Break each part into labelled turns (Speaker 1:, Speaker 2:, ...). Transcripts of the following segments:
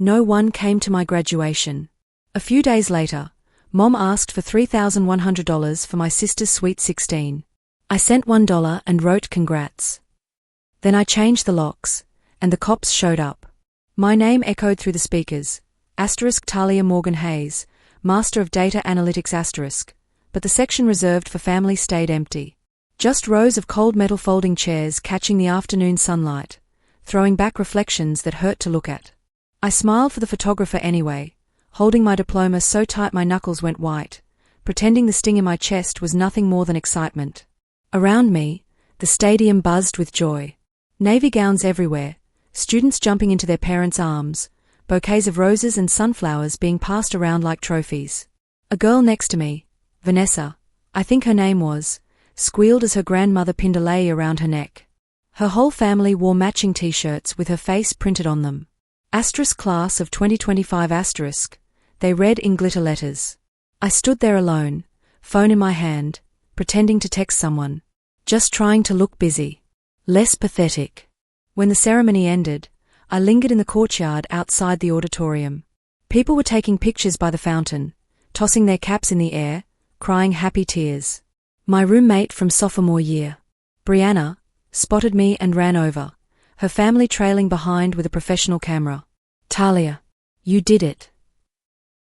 Speaker 1: No one came to my graduation. A few days later, Mom asked for $3,100 for my sister's sweet 16. I sent $1 and wrote congrats. Then I changed the locks, and the cops showed up. My name echoed through the speakers, Talia Morgan Hayes, Master of Data Analytics but the section reserved for family stayed empty. Just rows of cold metal folding chairs catching the afternoon sunlight, throwing back reflections that hurt to look at. I smiled for the photographer anyway, holding my diploma so tight my knuckles went white, pretending the sting in my chest was nothing more than excitement. Around me, the stadium buzzed with joy. Navy gowns everywhere, students jumping into their parents' arms, bouquets of roses and sunflowers being passed around like trophies. A girl next to me, Vanessa, I think her name was, squealed as her grandmother pinned a lei around her neck. Her whole family wore matching t-shirts with her face printed on them. Class of 2025 *, they read in glitter letters. I stood there alone, phone in my hand, pretending to text someone. Just trying to look busy. Less pathetic. When the ceremony ended, I lingered in the courtyard outside the auditorium. People were taking pictures by the fountain, tossing their caps in the air, crying happy tears. My roommate from sophomore year, Brianna, spotted me and ran over, her family trailing behind with a professional camera. Talia, you did it.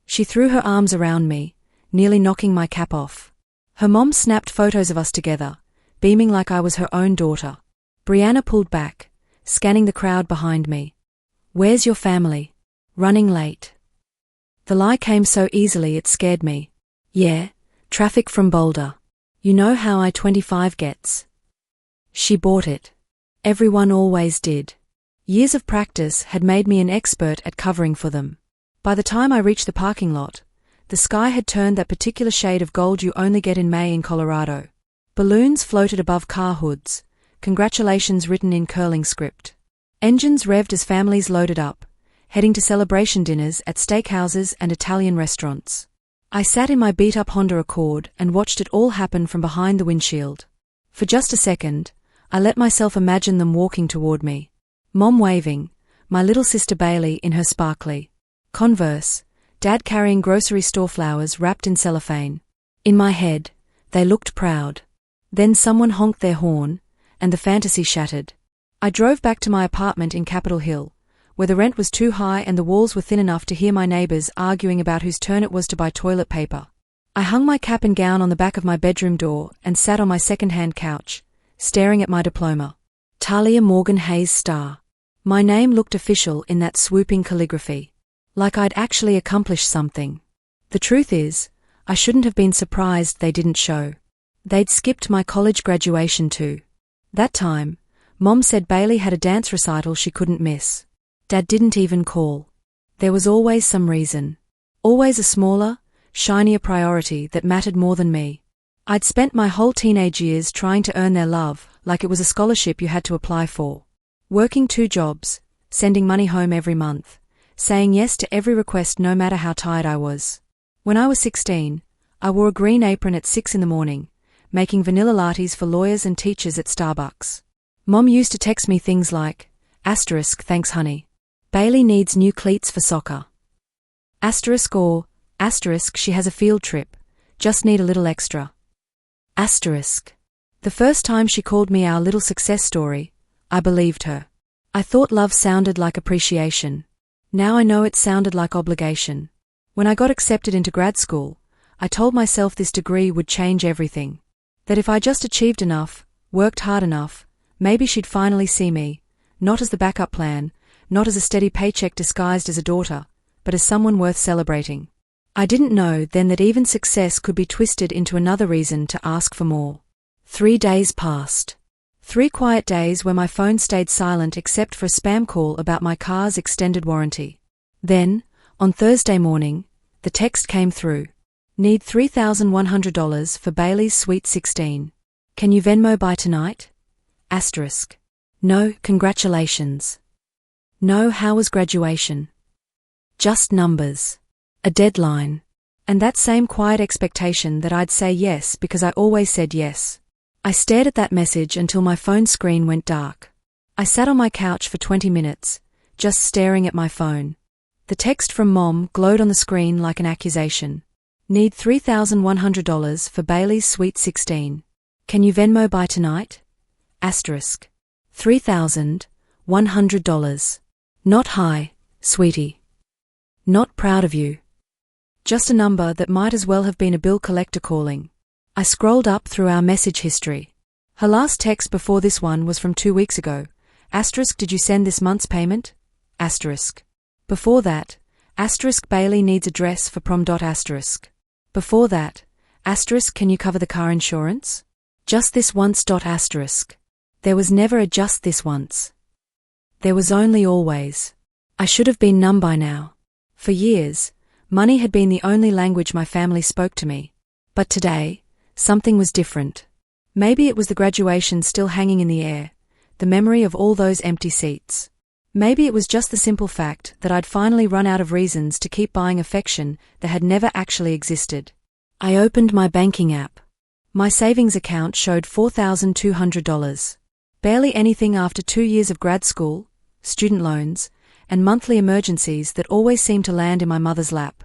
Speaker 1: She threw her arms around me, nearly knocking my cap off. Her mom snapped photos of us together, beaming like I was her own daughter. Brianna pulled back, scanning the crowd behind me. Where's your family? Running late. The lie came so easily it scared me. Yeah, traffic from Boulder. You know how I-25 gets. She bought it. Everyone always did. Years of practice had made me an expert at covering for them. By the time I reached the parking lot, the sky had turned that particular shade of gold you only get in May in Colorado. Balloons floated above car hoods, congratulations written in curling script. Engines revved as families loaded up, heading to celebration dinners at steakhouses and Italian restaurants. I sat in my beat-up Honda Accord and watched it all happen from behind the windshield. For just a second, I let myself imagine them walking toward me. Mom waving, my little sister Bailey in her sparkly Converse, Dad carrying grocery store flowers wrapped in cellophane. In my head, they looked proud. Then someone honked their horn, and the fantasy shattered. I drove back to my apartment in Capitol Hill, where the rent was too high and the walls were thin enough to hear my neighbors arguing about whose turn it was to buy toilet paper. I hung my cap and gown on the back of my bedroom door and sat on my second-hand couch, staring at my diploma. Talia Morgan Hayes Star. My name looked official in that swooping calligraphy. Like I'd actually accomplished something. The truth is, I shouldn't have been surprised they didn't show. They'd skipped my college graduation too. That time, Mom said Bailey had a dance recital she couldn't miss. Dad didn't even call. There was always some reason. Always a smaller, shinier priority that mattered more than me. I'd spent my whole teenage years trying to earn their love, like it was a scholarship you had to apply for. Working 2 jobs, sending money home every month, saying yes to every request no matter how tired I was. When I was 16, I wore a green apron at 6 in the morning, making vanilla lattes for lawyers and teachers at Starbucks. Mom used to text me things like, "Thanks honey. Bailey needs new cleats for soccer." She has a field trip. Just need a little extra. The first time she called me our little success story, I believed her. I thought love sounded like appreciation. Now I know it sounded like obligation. When I got accepted into grad school, I told myself this degree would change everything. That if I just achieved enough, worked hard enough, maybe she'd finally see me, not as the backup plan, not as a steady paycheck disguised as a daughter, but as someone worth celebrating. I didn't know then that even success could be twisted into another reason to ask for more. 3 days passed. 3 quiet days where my phone stayed silent except for a spam call about my car's extended warranty. Then, on Thursday morning, the text came through. Need $3,100 for Bailey's sweet 16. Can you Venmo by tonight? No, congratulations. No, how was graduation? Just numbers. A deadline. And that same quiet expectation that I'd say yes because I always said yes. I stared at that message until my phone screen went dark. I sat on my couch for 20 minutes, just staring at my phone. The text from Mom glowed on the screen like an accusation. Need $3,100 for Bailey's Sweet 16. Can you Venmo by tonight? Asterisk. $3,100. Not high, sweetie. Not proud of you. Just a number that might as well have been a bill collector calling. I scrolled up through our message history. Her last text before this one was from 2 weeks ago. Asterisk, did you send this month's payment? Asterisk. Before that, asterisk, Bailey needs a dress for prom. Asterisk. Before that, asterisk, can you cover the car insurance? Just this once. Asterisk. There was never a just this once. There was only always. I should have been numb by now. For years, money had been the only language my family spoke to me. But today, something was different. Maybe it was the graduation still hanging in the air, the memory of all those empty seats. Maybe it was just the simple fact that I'd finally run out of reasons to keep buying affection that had never actually existed. I opened my banking app. My savings account showed $4,200. Barely anything after 2 years of grad school, student loans, and monthly emergencies that always seemed to land in my mother's lap.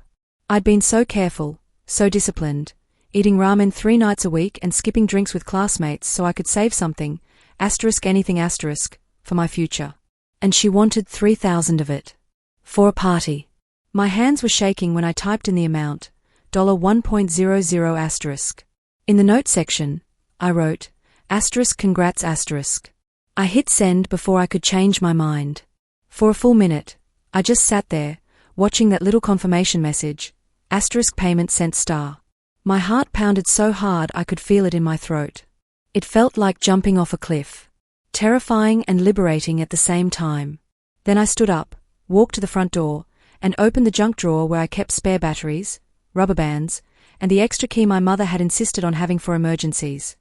Speaker 1: I'd been so careful, so disciplined, eating ramen 3 nights a week and skipping drinks with classmates so I could save something, asterisk anything asterisk, for my future. And she wanted $3,000 of it. For a party. My hands were shaking when I typed in the amount, $1.00 asterisk. In the note section, I wrote, asterisk congrats asterisk. I hit send before I could change my mind. For a full minute, I just sat there, watching that little confirmation message, asterisk payment sent star. My heart pounded so hard I could feel it in my throat. It felt like jumping off a cliff. Terrifying and liberating at the same time. Then I stood up, walked to the front door, and opened the junk drawer where I kept spare batteries, rubber bands, and the extra key my mother had insisted on having for emergencies.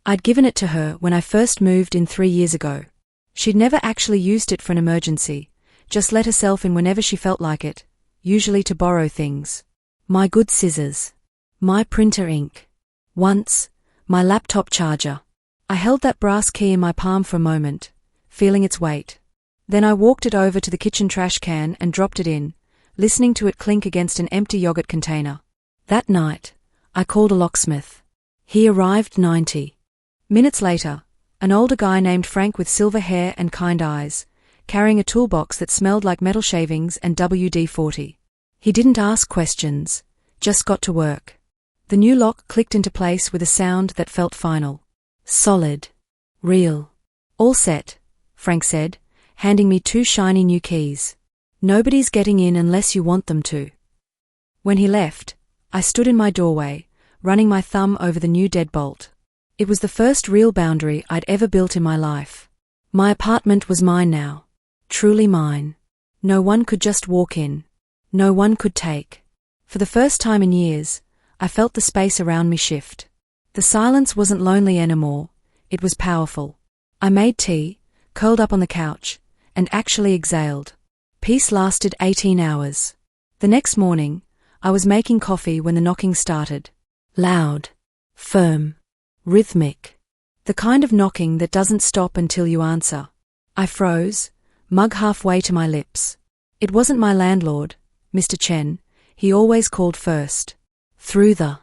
Speaker 1: I'd given it to her when I first moved in 3 years ago. She'd never actually used it for an emergency, just let herself in whenever she felt like it, usually to borrow things. My good scissors. My printer ink. Once, my laptop charger. I held that brass key in my palm for a moment, feeling its weight. Then I walked it over to the kitchen trash can and dropped it in, listening to it clink against an empty yogurt container. That night, I called a locksmith. He arrived 90 minutes later, an older guy named Frank with silver hair and kind eyes, carrying a toolbox that smelled like metal shavings and WD-40. He didn't ask questions, just got to work. The new lock clicked into place with a sound that felt final. Solid. Real. All set, Frank said, handing me 2 shiny new keys. Nobody's getting in unless you want them to. When he left, I stood in my doorway, running my thumb over the new deadbolt. It was the first real boundary I'd ever built in my life. My apartment was mine now. Truly mine. No one could just walk in. No one could take. For the first time in years, I felt the space around me shift. The silence wasn't lonely anymore, it was powerful. I made tea, curled up on the couch, and actually exhaled. Peace lasted 18 hours. The next morning, I was making coffee when the knocking started. Loud. Firm. Rhythmic. The kind of knocking that doesn't stop until you answer. I froze, mug halfway to my lips. It wasn't my landlord, Mr. Chen, he always called first. Through the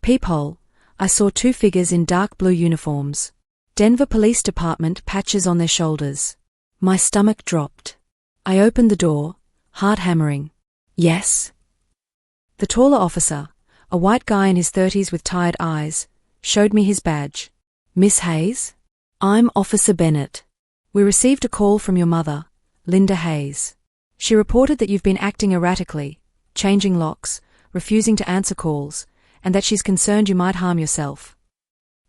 Speaker 1: peephole, I saw 2 figures in dark blue uniforms. Denver Police Department patches on their shoulders. My stomach dropped. I opened the door, heart hammering. Yes? The taller officer, a white guy in his 30s with tired eyes, showed me his badge. Miss Hayes? I'm Officer Bennett. We received a call from your mother, Linda Hayes. She reported that you've been acting erratically, changing locks, refusing to answer calls, and that she's concerned you might harm yourself.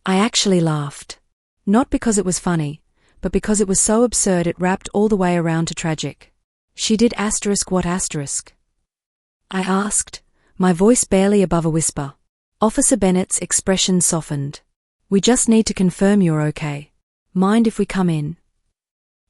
Speaker 1: I actually laughed. Not because it was funny, but because it was so absurd it wrapped all the way around to tragic. She did asterisk what asterisk? I asked, my voice barely above a whisper. Officer Bennett's expression softened. We just need to confirm you're okay. Mind if we come in?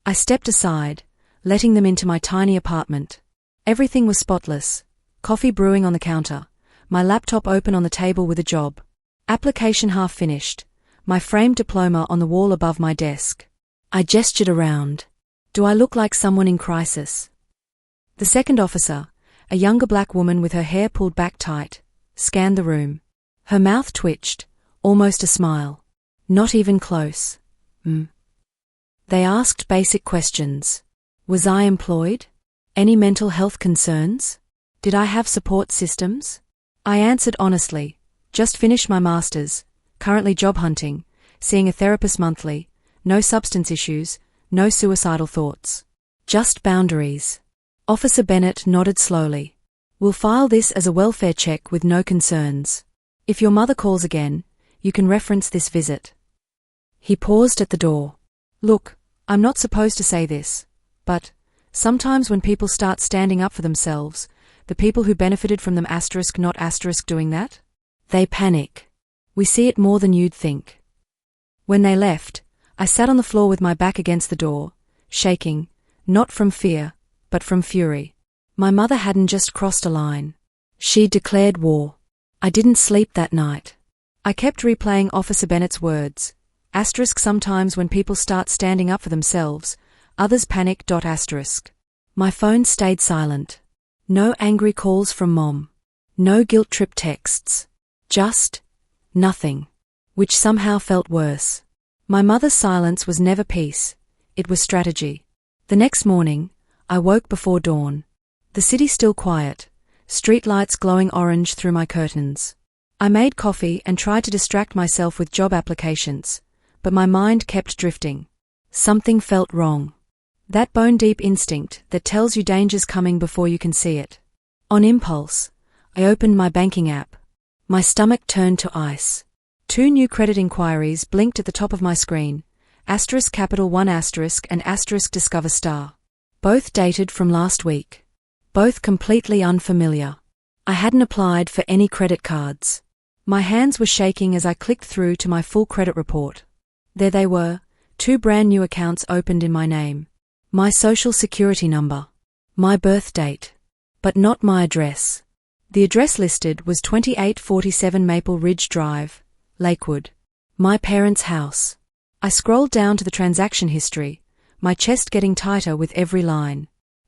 Speaker 1: I stepped aside, letting them into my tiny apartment. Everything was spotless. Coffee brewing on the counter. My laptop open on the table with a job. Application half finished. My framed diploma on the wall above my desk. I gestured around. Do I look like someone in crisis? The second officer, a younger black woman with her hair pulled back tight, scanned the room. Her mouth twitched, almost a smile. Not even close. They asked basic questions. Was I employed? Any mental health concerns? Did I have support systems? I answered honestly. Just finished my master's, currently job hunting, seeing a therapist monthly, no substance issues, no suicidal thoughts. Just boundaries. Officer Bennett nodded slowly. We'll file this as a welfare check with no concerns. If your mother calls again, you can reference this visit. He paused at the door. Look, I'm not supposed to say this, but sometimes when people start standing up for themselves, the people who benefited from them not doing that, they panic. We see it more than you'd think. When they left, I sat on the floor with my back against the door, shaking, not from fear, but from fury. My mother hadn't just crossed a line. She'd declared war. I didn't sleep that night. I kept replaying Officer Bennett's words. Sometimes when people start standing up for themselves, others panic. My phone stayed silent. No angry calls from Mom. No guilt trip texts. Just nothing. Which somehow felt worse. My mother's silence was never peace. It was strategy. The next morning, I woke before dawn. The city still quiet, streetlights glowing orange through my curtains. I made coffee and tried to distract myself with job applications, but my mind kept drifting. Something felt wrong. That bone-deep instinct that tells you danger's coming before you can see it. On impulse, I opened my banking app. My stomach turned to ice. 2 new credit inquiries blinked at the top of my screen, Capital One and Discover Star. Both dated from last week. Both completely unfamiliar. I hadn't applied for any credit cards. My hands were shaking as I clicked through to my full credit report. There they were, 2 brand new accounts opened in my name. My social security number. My birth date. But not my address. The address listed was 2847 Maple Ridge Drive, Lakewood. My parents' house. I scrolled down to the transaction history, my chest getting tighter with every line.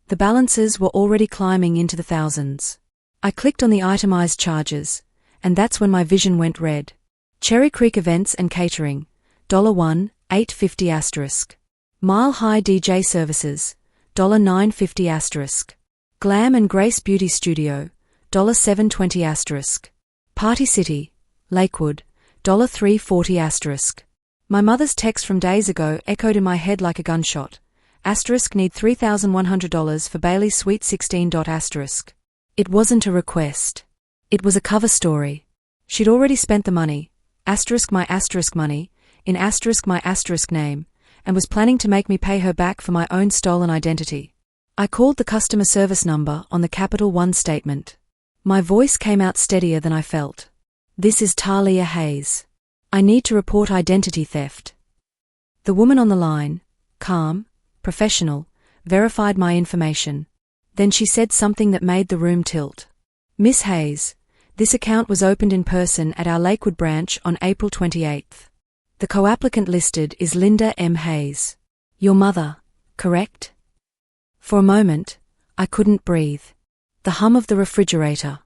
Speaker 1: The balances were already climbing into the thousands. I clicked on the itemized charges, and that's when my vision went red. Cherry Creek Events and Catering, $1, $8.50 Mile High DJ Services, $9.50 Glam and Grace Beauty Studio, $7.20 Party City, Lakewood, $3.40 My mother's text from days ago echoed in my head like a gunshot. Need $3,100 for Bailey's Sweet 16. It wasn't a request. It was a cover story. She'd already spent the money, my money, in my name, and was planning to make me pay her back for my own stolen identity. I called the customer service number on the Capital One statement. My voice came out steadier than I felt. This is Talia Hayes. I need to report identity theft. The woman on the line, calm, professional, verified my information. Then she said something that made the room tilt. Miss Hayes, this account was opened in person at our Lakewood branch on April 28th. The co-applicant listed is Linda M. Hayes. Your mother, correct? For a moment, I couldn't breathe. The hum of the refrigerator.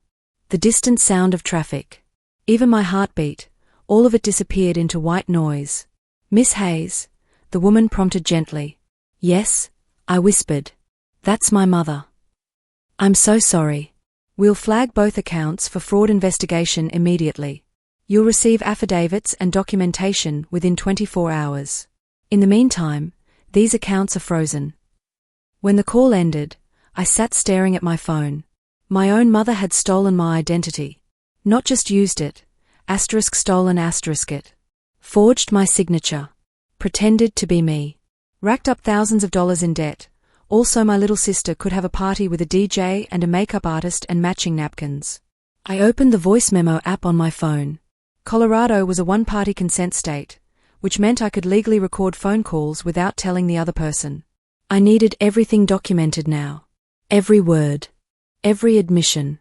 Speaker 1: The distant sound of traffic. Even my heartbeat, all of it disappeared into white noise. Miss Hayes, the woman prompted gently. Yes, I whispered. That's my mother. I'm so sorry. We'll flag both accounts for fraud investigation immediately. You'll receive affidavits and documentation within 24 hours. In the meantime, these accounts are frozen. When the call ended, I sat staring at my phone. My own mother had stolen my identity. Not just used it, stolen it. Forged my signature. Pretended to be me. Racked up thousands of dollars in debt. Also my little sister could have a party with a DJ and a makeup artist and matching napkins. I opened the voice memo app on my phone. Colorado was a one-party consent state, which meant I could legally record phone calls without telling the other person. I needed everything documented now. Every word. Every admission.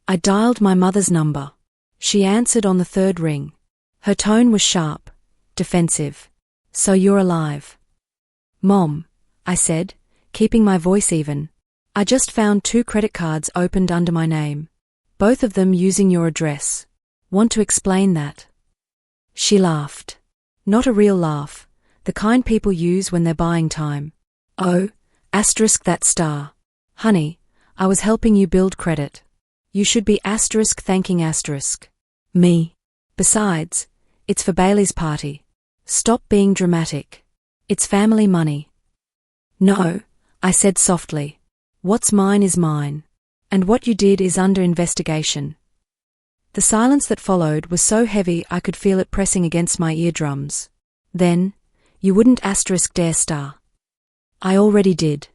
Speaker 1: I dialed my mother's number. She answered on the 3rd ring. Her tone was sharp, defensive. So you're alive. Mom, I said, keeping my voice even. I just found 2 credit cards opened under my name. Both of them using your address. Want to explain that? She laughed. Not a real laugh, the kind people use when they're buying time. Oh, asterisk that star. Honey, I was helping you build credit. You should be asterisk thanking asterisk me. Besides, it's for Bailey's party. Stop being dramatic. It's family money. No, I said softly. What's mine is mine. And what you did is under investigation. The silence that followed was so heavy I could feel it pressing against my eardrums. Then, you wouldn't asterisk dare star. I already did.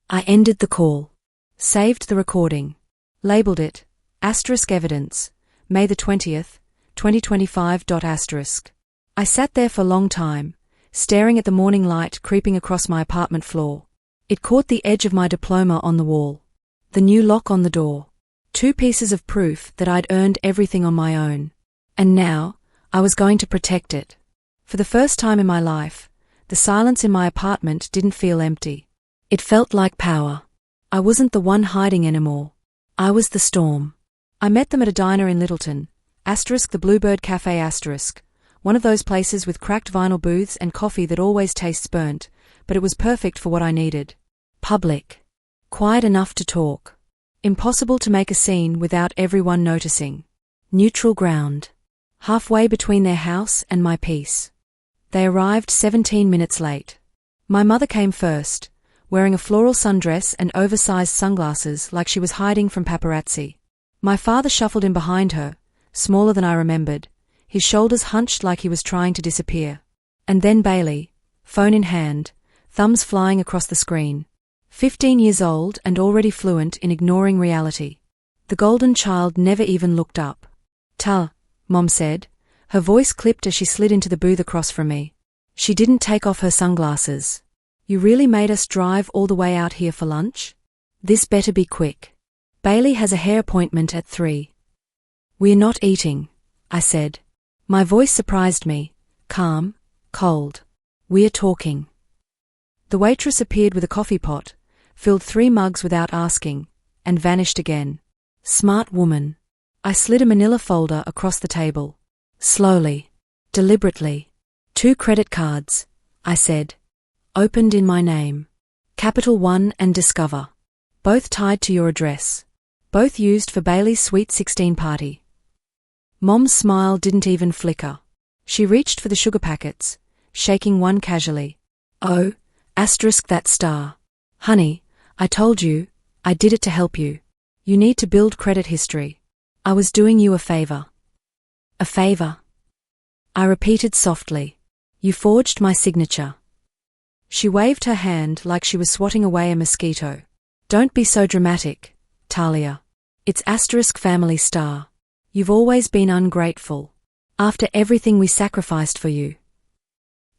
Speaker 1: I ended the call. Saved the recording. Labeled it, asterisk evidence, May the 20th, 2025. Asterisk. I sat there for a long time, staring at the morning light creeping across my apartment floor. It caught the edge of my diploma on the wall. The new lock on the door. 2 pieces of proof that I'd earned everything on my own. And now, I was going to protect it. For the first time in my life, the silence in my apartment didn't feel empty. It felt like power. I wasn't the one hiding anymore. I was the storm. I met them at a diner in Littleton, asterisk the Bluebird Cafe asterisk, one of those places with cracked vinyl booths and coffee that always tastes burnt, but it was perfect for what I needed. Public. Quiet enough to talk. Impossible to make a scene without everyone noticing. Neutral ground. Halfway between their house and my peace. They arrived 17 minutes late. My mother came first, wearing a floral sundress and oversized sunglasses like she was hiding from paparazzi. My father shuffled in behind her, smaller than I remembered, his shoulders hunched like he was trying to disappear. And then Bailey, phone in hand, thumbs flying across the screen. 15 years old and already fluent in ignoring reality. The golden child never even looked up. "Ta," Mom said, her voice clipped as she slid into the booth across from me. She didn't take off her sunglasses. "You really made us drive all the way out here for lunch? This better be quick. Bailey has a hair appointment at 3. "We're not eating," I said. My voice surprised me, calm, cold. "We're talking." The waitress appeared with a coffee pot, filled 3 mugs without asking, and vanished again. Smart woman. I slid a manila folder across the table. Slowly. Deliberately. 2 credit cards, I said. Opened in my name. Capital One and Discover. Both tied to your address. Both used for Bailey's Sweet 16 party. Mom's smile didn't even flicker. She reached for the sugar packets, shaking one casually. "Oh, asterisk that star. Honey, I told you, I did it to help you. You need to build credit history. I was doing you a favor." "A favor?" I repeated softly. "You forged my signature." She waved her hand like she was swatting away a mosquito. "Don't be so dramatic, Talia. It's asterisk family star. You've always been ungrateful. After everything we sacrificed for you."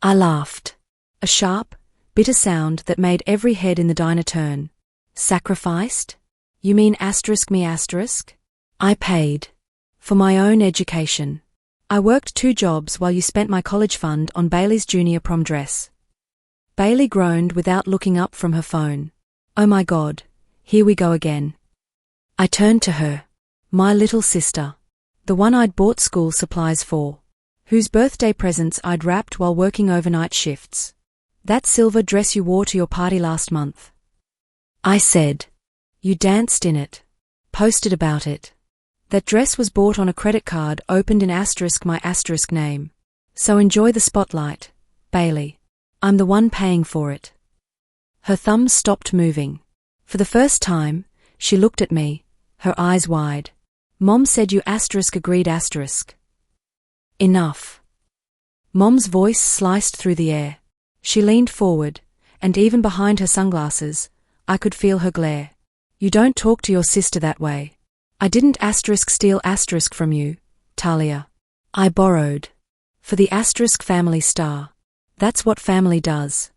Speaker 1: I laughed. A sharp, bitter sound that made every head in the diner turn. Sacrificed? You mean asterisk me asterisk? I paid. For my own education. I worked 2 jobs while you spent my college fund on Bailey's junior prom dress. Bailey groaned without looking up from her phone. Oh my God, here we go again. I turned to her. My little sister. The one I'd bought school supplies for. Whose birthday presents I'd wrapped while working overnight shifts. That silver dress you wore to your party last month. I said. You danced in it. Posted about it. That dress was bought on a credit card opened in asterisk my asterisk name. So enjoy the spotlight, Bailey. I'm the one paying for it. Her thumbs stopped moving. For the first time, she looked at me, her eyes wide. Mom said you asterisk agreed asterisk. Enough. Mom's voice sliced through the air. She leaned forward, and even behind her sunglasses, I could feel her glare. You don't talk to your sister that way. I didn't asterisk steal asterisk from you, Talia. I borrowed. For the asterisk family star. That's what family does.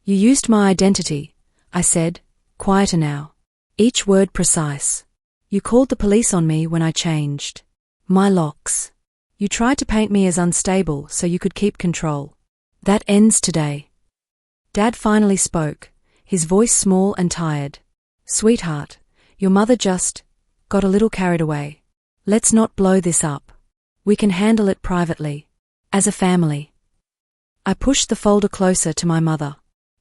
Speaker 1: You used my identity, I said, quieter now. Each word precise. You called the police on me when I changed. My locks. You tried to paint me as unstable so you could keep control. That ends today. Dad finally spoke, his voice small and tired. Sweetheart, your mother just got a little carried away. Let's not blow this up. We can handle it privately. As a family. I pushed the folder closer to my mother.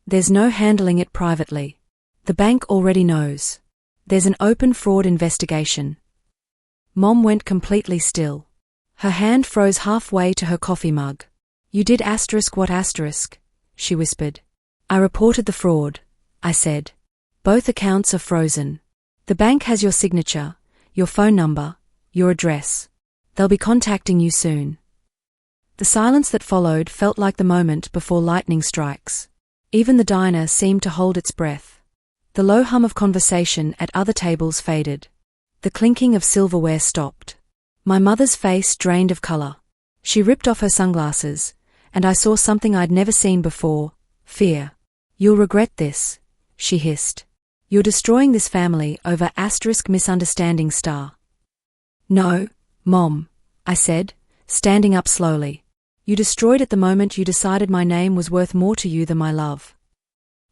Speaker 1: There's no handling it privately. The bank already knows. There's an open fraud investigation. Mom went completely still. Her hand froze halfway to her coffee mug. You did what ? She whispered. I reported the fraud, I said. Both accounts are frozen. The bank has your signature, your phone number, your address. They'll be contacting you soon. The silence that followed felt like the moment before lightning strikes. Even the diner seemed to hold its breath. The low hum of conversation at other tables faded. The clinking of silverware stopped. My mother's face drained of color. She ripped off her sunglasses, and I saw something I'd never seen before: fear. You'll regret this, she hissed. You're destroying this family over *misunderstanding*. No, Mom, I said, standing up slowly. You destroyed it the moment you decided my name was worth more to you than my love.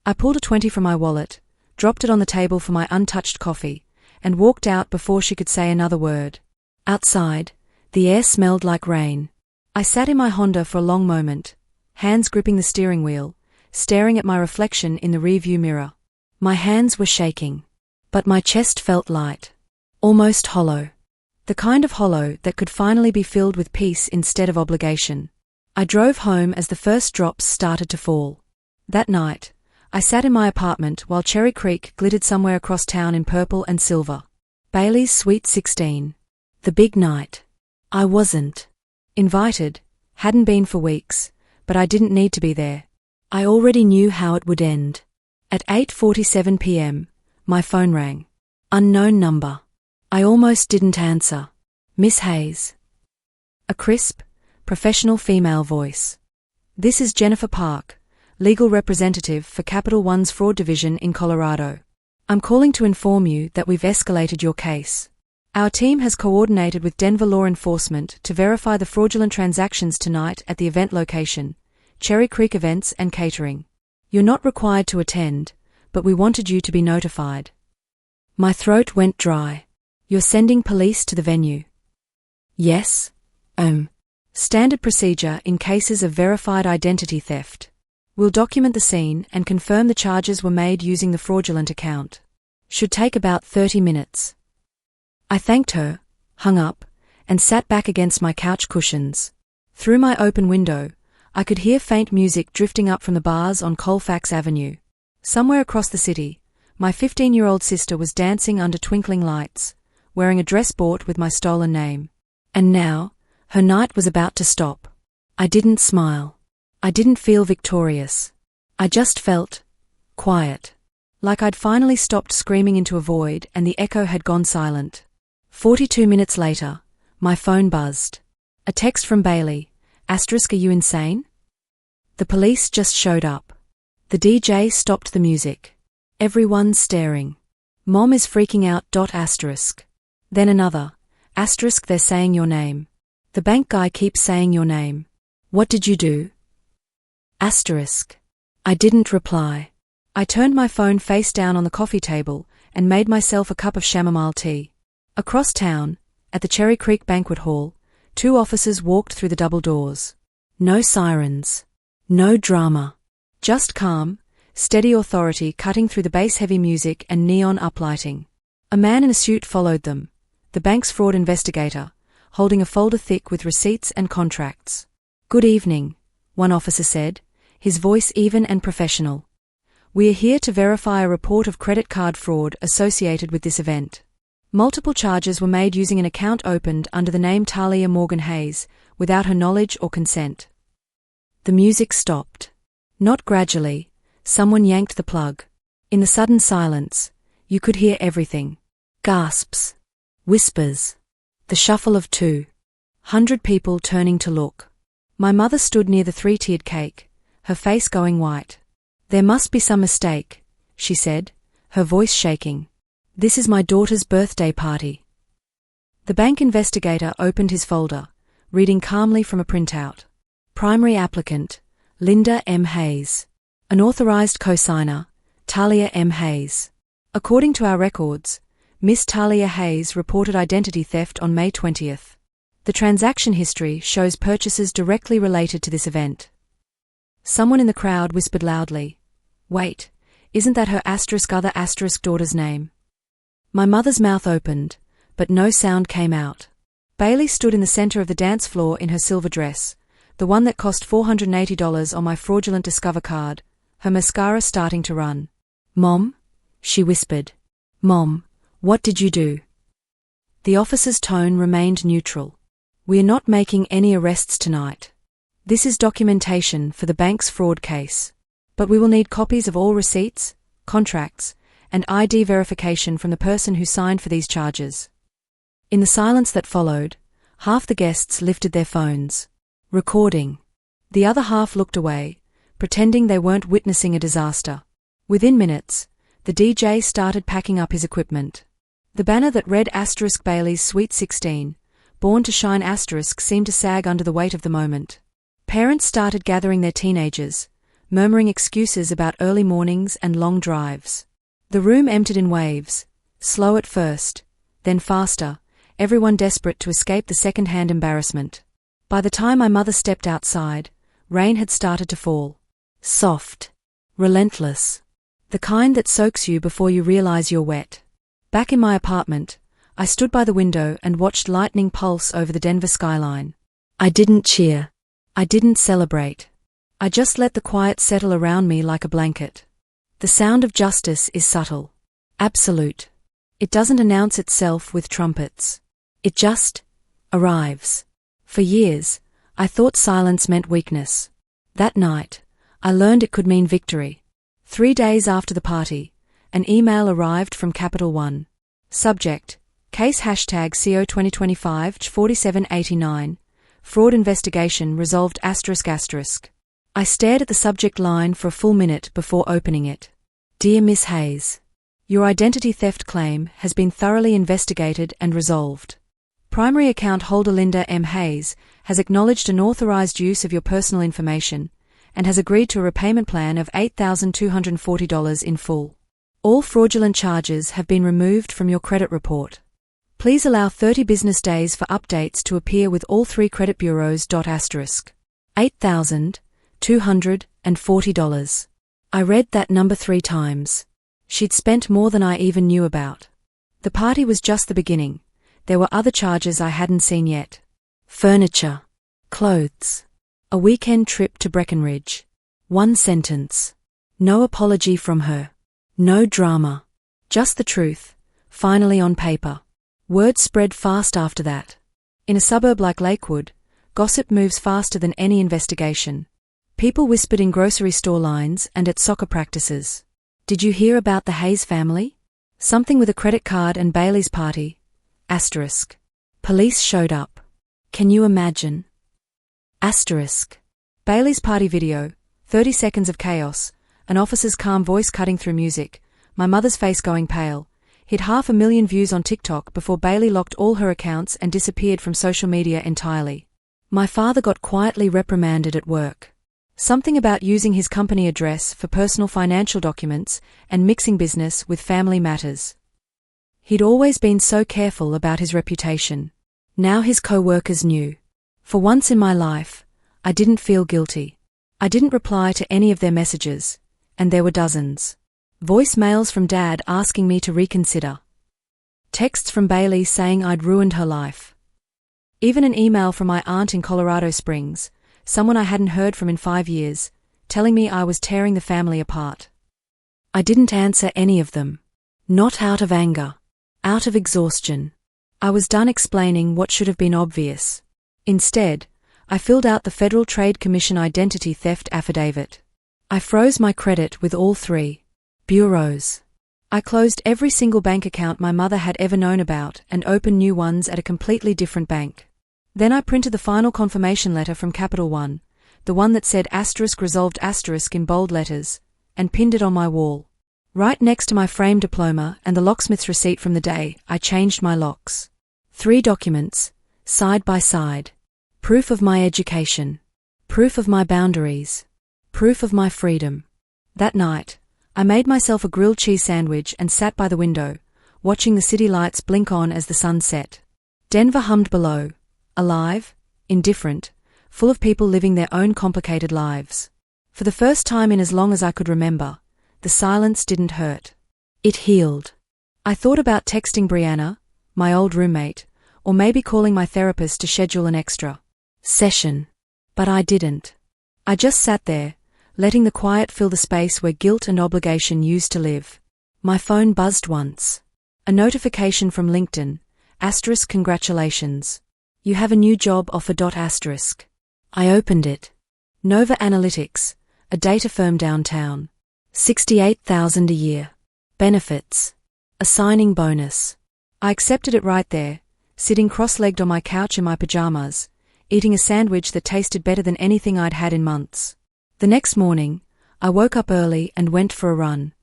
Speaker 1: I pulled a 20 from my wallet, dropped it on the table for my untouched coffee, and walked out before she could say another word. Outside, the air smelled like rain. I sat in my Honda for a long moment, hands gripping the steering wheel, staring at my reflection in the rearview mirror. My hands were shaking, but my chest felt light, almost hollow. The kind of hollow that could finally be filled with peace instead of obligation. I drove home as the first drops started to fall. That night, I sat in my apartment while Cherry Creek glittered somewhere across town in purple and silver. Bailey's Sweet 16. The big night. I wasn't invited, hadn't been for weeks, but I didn't need to be there. I already knew how it would end. At 8:47 p.m., my phone rang. Unknown number. I almost didn't answer. Miss Hayes. A crisp, professional female voice. This is Jennifer Park, legal representative for Capital One's Fraud Division in Colorado. I'm calling to inform you that we've escalated your case. Our team has coordinated with Denver law enforcement to verify the fraudulent transactions tonight at the event location, Cherry Creek Events and Catering. You're not required to attend, but we wanted you to be notified. My throat went dry. You're sending police to the venue? Yes. Standard procedure in cases of verified identity theft. We'll document the scene and confirm the charges were made using the fraudulent account. Should take about 30 minutes. I thanked her, hung up, and sat back against my couch cushions. Through my open window, I could hear faint music drifting up from the bars on Colfax Avenue. Somewhere across the city, my 15-year-old sister was dancing under twinkling lights, wearing a dress bought with my stolen name. And now, her night was about to stop. I didn't smile. I didn't feel victorious. I just felt quiet. Like I'd finally stopped screaming into a void and the echo had gone silent. 42 minutes later, my phone buzzed. A text from Bailey. Are you insane? The police just showed up. The DJ stopped the music. Everyone's staring. Mom is freaking out. Then another. They're saying your name. The bank guy keeps saying your name. What did you do? I didn't reply. I turned my phone face down on the coffee table and made myself a cup of chamomile tea. Across town, at the Cherry Creek Banquet Hall, 2 officers walked through the double doors. No sirens. No drama. Just calm, steady authority cutting through the bass-heavy music and neon uplighting. A man in a suit followed them, the bank's fraud investigator, holding a folder thick with receipts and contracts. Good evening, one officer said, his voice even and professional. We are here to verify a report of credit card fraud associated with this event. Multiple charges were made using an account opened under the name Talia Morgan Hayes, without her knowledge or consent. The music stopped. Not gradually, someone yanked the plug. In the sudden silence, you could hear everything. Gasps. Whispers. The shuffle of 200 people turning to look. My mother stood near the 3-tiered cake, her face going white. There must be some mistake, she said, her voice shaking. This is my daughter's birthday party. The bank investigator opened his folder, reading calmly from a printout. Primary applicant, Linda M. Hayes. Unauthorized cosigner, Talia M. Hayes. According to our records, Miss Talia Hayes reported identity theft on May 20th. The transaction history shows purchases directly related to this event. Someone in the crowd whispered loudly, "Wait, isn't that her other daughter's name?" My mother's mouth opened, but no sound came out. Bailey stood in the center of the dance floor in her silver dress, the one that cost $480 on my fraudulent Discover card, her mascara starting to run. "Mom?" she whispered. "Mom, what did you do?" The officer's tone remained neutral. "We are not making any arrests tonight. This is documentation for the bank's fraud case. But we will need copies of all receipts, contracts, and ID verification from the person who signed for these charges." In the silence that followed, half the guests lifted their phones, recording. The other half looked away, pretending they weren't witnessing a disaster. Within minutes, the DJ started packing up his equipment. The banner that read *Bailey's Sweet 16, Born to Shine * seemed to sag under the weight of the moment. Parents started gathering their teenagers, murmuring excuses about early mornings and long drives. The room emptied in waves, slow at first, then faster, everyone desperate to escape the second-hand embarrassment. By the time my mother stepped outside, rain had started to fall. Soft. Relentless. The kind that soaks you before you realize you're wet. Back in my apartment, I stood by the window and watched lightning pulse over the Denver skyline. I didn't cheer. I didn't celebrate. I just let the quiet settle around me like a blanket. The sound of justice is subtle. Absolute. It doesn't announce itself with trumpets. It just arrives. For years, I thought silence meant weakness. That night, I learned it could mean victory. 3 days after the party, an email arrived from Capital One. Subject: Case #CO 2025-4789. Fraud investigation resolved ***. I stared at the subject line for a full minute before opening it. Dear Miss Hayes, your identity theft claim has been thoroughly investigated and resolved. Primary account holder Linda M. Hayes has acknowledged unauthorized use of your personal information and has agreed to a repayment plan of $8,240 in full. All fraudulent charges have been removed from your credit report. Please allow 30 business days for updates to appear with all 3 credit bureaus. $8,240. I read that number 3 times. She'd spent more than I even knew about. The party was just the beginning. There were other charges I hadn't seen yet. Furniture. Clothes. A weekend trip to Breckenridge. 1 sentence. No apology from her. No drama. Just the truth, finally on paper. Word spread fast after that. In a suburb like Lakewood, gossip moves faster than any investigation. People whispered in grocery store lines and at soccer practices. Did you hear about the Hayes family? Something with a credit card and Bailey's party. *. Police showed up. Can you imagine? *. Bailey's party video, 30 seconds of chaos, an officer's calm voice cutting through music, my mother's face going pale, hit 500,000 views on TikTok before Bailey locked all her accounts and disappeared from social media entirely. My father got quietly reprimanded at work. Something about using his company address for personal financial documents and mixing business with family matters. He'd always been so careful about his reputation. Now his co-workers knew. For once in my life, I didn't feel guilty. I didn't reply to any of their messages, and there were dozens. Voicemails from Dad asking me to reconsider. Texts from Bailey saying I'd ruined her life. Even an email from my aunt in Colorado Springs, someone I hadn't heard from in 5 years, telling me I was tearing the family apart. I didn't answer any of them. Not out of anger. Out of exhaustion. I was done explaining what should have been obvious. Instead, I filled out the Federal Trade Commission identity theft affidavit. I froze my credit with all 3 bureaus. I closed every single bank account my mother had ever known about and opened new ones at a completely different bank. Then I printed the final confirmation letter from Capital One, the one that said *resolved* in bold letters, and pinned it on my wall. Right next to my framed diploma and the locksmith's receipt from the day I changed my locks. 3 documents, side by side. Proof of my education. Proof of my boundaries. Proof of my freedom. That night, I made myself a grilled cheese sandwich and sat by the window, watching the city lights blink on as the sun set. Denver hummed below, alive, indifferent, full of people living their own complicated lives. For the first time in as long as I could remember, the silence didn't hurt. It healed. I thought about texting Brianna, my old roommate, or maybe calling my therapist to schedule an extra session. But I didn't. I just sat there, letting the quiet fill the space where guilt and obligation used to live. My phone buzzed once. A notification from LinkedIn, * congratulations. You have a new job offer. *. I opened it. Nova Analytics, a data firm downtown. $68,000 a year. Benefits. A signing bonus. I accepted it right there, sitting cross-legged on my couch in my pajamas, eating a sandwich that tasted better than anything I'd had in months. The next morning, I woke up early and went for a run.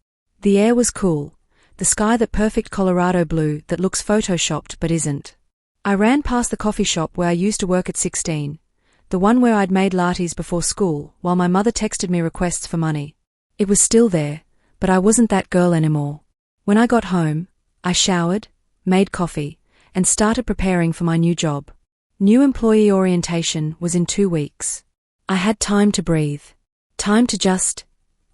Speaker 1: The air was cool, the sky that perfect Colorado blue that looks photoshopped but isn't. I ran past the coffee shop where I used to work at 16, the one where I'd made lattes before school while my mother texted me requests for money. It was still there, but I wasn't that girl anymore. When I got home, I showered, made coffee, and started preparing for my new job. New employee orientation was in 2 weeks. I had time to breathe. Time to just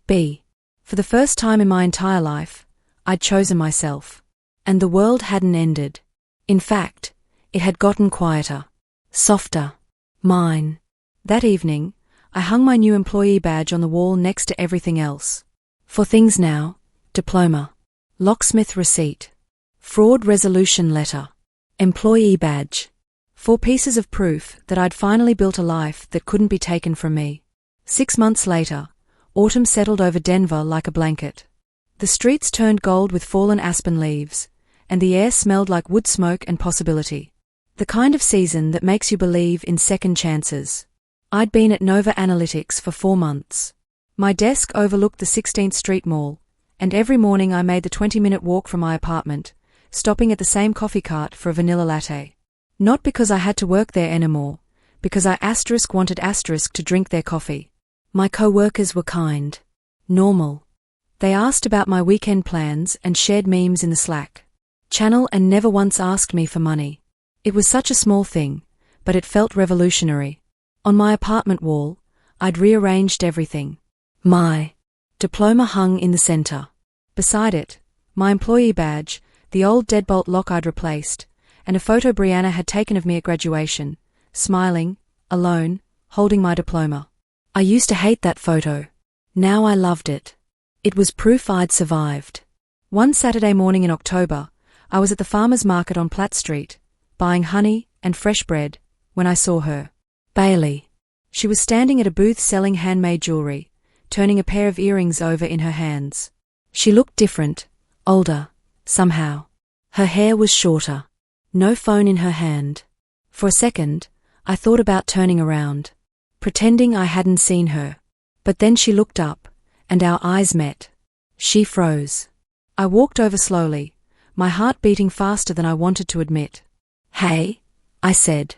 Speaker 1: be. For the first time in my entire life, I'd chosen myself. And the world hadn't ended. In fact, it had gotten quieter. Softer. Mine. That evening, I hung my new employee badge on the wall next to everything else. 4 things now: diploma, locksmith receipt, fraud resolution letter, employee badge. 4 pieces of proof that I'd finally built a life that couldn't be taken from me. 6 months later, autumn settled over Denver like a blanket. The streets turned gold with fallen aspen leaves, and the air smelled like wood smoke and possibility. The kind of season that makes you believe in second chances. I'd been at Nova Analytics for 4 months. My desk overlooked the 16th Street Mall, and every morning I made the 20-minute walk from my apartment, stopping at the same coffee cart for a vanilla latte. Not because I had to work there anymore, because I wanted to drink their coffee. My co-workers were kind. Normal. They asked about my weekend plans and shared memes in the Slack channel and never once asked me for money. It was such a small thing, but it felt revolutionary. On my apartment wall, I'd rearranged everything. My diploma hung in the center. Beside it, my employee badge, the old deadbolt lock I'd replaced, and a photo Brianna had taken of me at graduation, smiling, alone, holding my diploma. I used to hate that photo. Now I loved it. It was proof I'd survived. One Saturday morning in October, I was at the farmer's market on Platt Street, buying honey and fresh bread, when I saw her. Bailey. She was standing at a booth selling handmade jewelry, turning a pair of earrings over in her hands. She looked different, older, somehow. Her hair was shorter. No phone in her hand. For a second, I thought about turning around, pretending I hadn't seen her. But then she looked up, and our eyes met. She froze. I walked over slowly, my heart beating faster than I wanted to admit. "Hey," I said.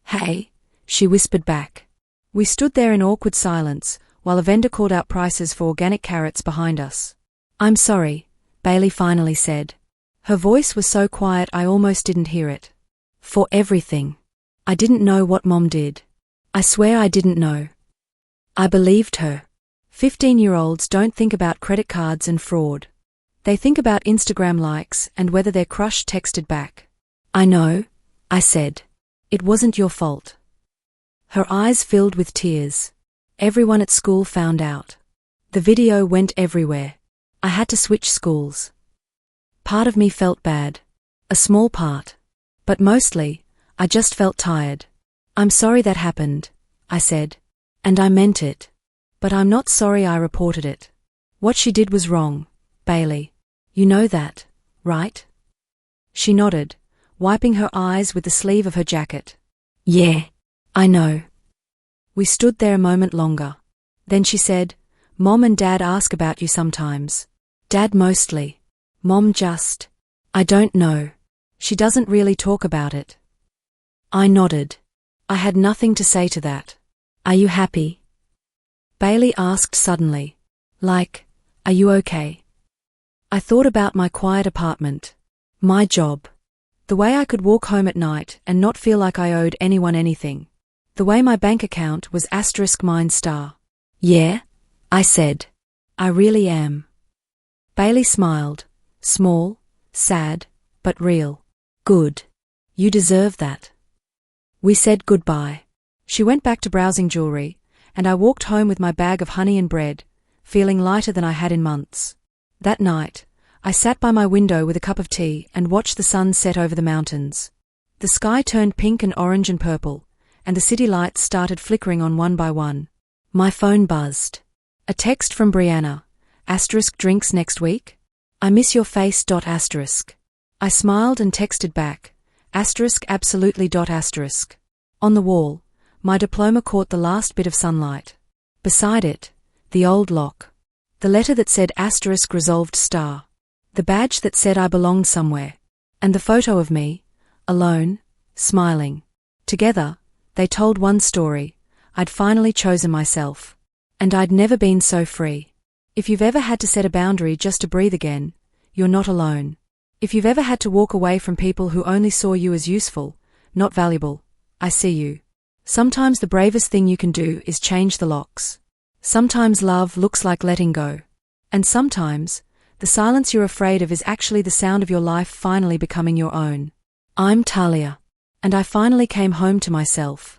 Speaker 1: "Hey," she whispered back. We stood there in awkward silence, while a vendor called out prices for organic carrots behind us. "I'm sorry," Bailey finally said. Her voice was so quiet I almost didn't hear it. "For everything. I didn't know what Mom did. I swear I didn't know." I believed her. 15-year-olds don't think about credit cards and fraud. They think about Instagram likes and whether their crush texted back. "I know," I said. "It wasn't your fault." Her eyes filled with tears. Everyone at school found out. The video went everywhere. I had to switch schools. Part of me felt bad. A small part. But mostly, I just felt tired. "I'm sorry that happened," I said. "And I meant it. But I'm not sorry I reported it. What she did was wrong, Bailey. You know that, right?" She nodded, wiping her eyes with the sleeve of her jacket. "Yeah, I know." We stood there a moment longer. Then she said, "Mom and Dad ask about you sometimes. Dad mostly. Mom just, I don't know. She doesn't really talk about it." I nodded. I had nothing to say to that. "Are you happy?" Bailey asked suddenly. Like, Are you okay? I thought about my quiet apartment. My job. The way I could walk home at night and not feel like I owed anyone anything. The way my bank account was *mine star. Yeah, I said. I really am. Bailey smiled. Small, sad, but real. Good. You deserve that. We said goodbye. She went back to browsing jewelry, and I walked home with my bag of honey and bread, feeling lighter than I had in months. That night, I sat by my window with a cup of tea and watched the sun set over the mountains. The sky turned pink and orange and purple, and the city lights started flickering on one by one. My phone buzzed. A text from Brianna. *drinks next week? I miss your face. I smiled and texted back. *absolutely. On the wall, my diploma caught the last bit of sunlight. Beside it, the old lock. The letter that said *resolved star. The badge that said I belonged somewhere. And the photo of me, alone, smiling. Together, they told one story. I'd finally chosen myself. And I'd never been so free. If you've ever had to set a boundary just to breathe again, you're not alone. If you've ever had to walk away from people who only saw you as useful, not valuable, I see you. Sometimes the bravest thing you can do is change the locks. Sometimes love looks like letting go. And sometimes, the silence you're afraid of is actually the sound of your life finally becoming your own. I'm Talia. And I finally came home to myself.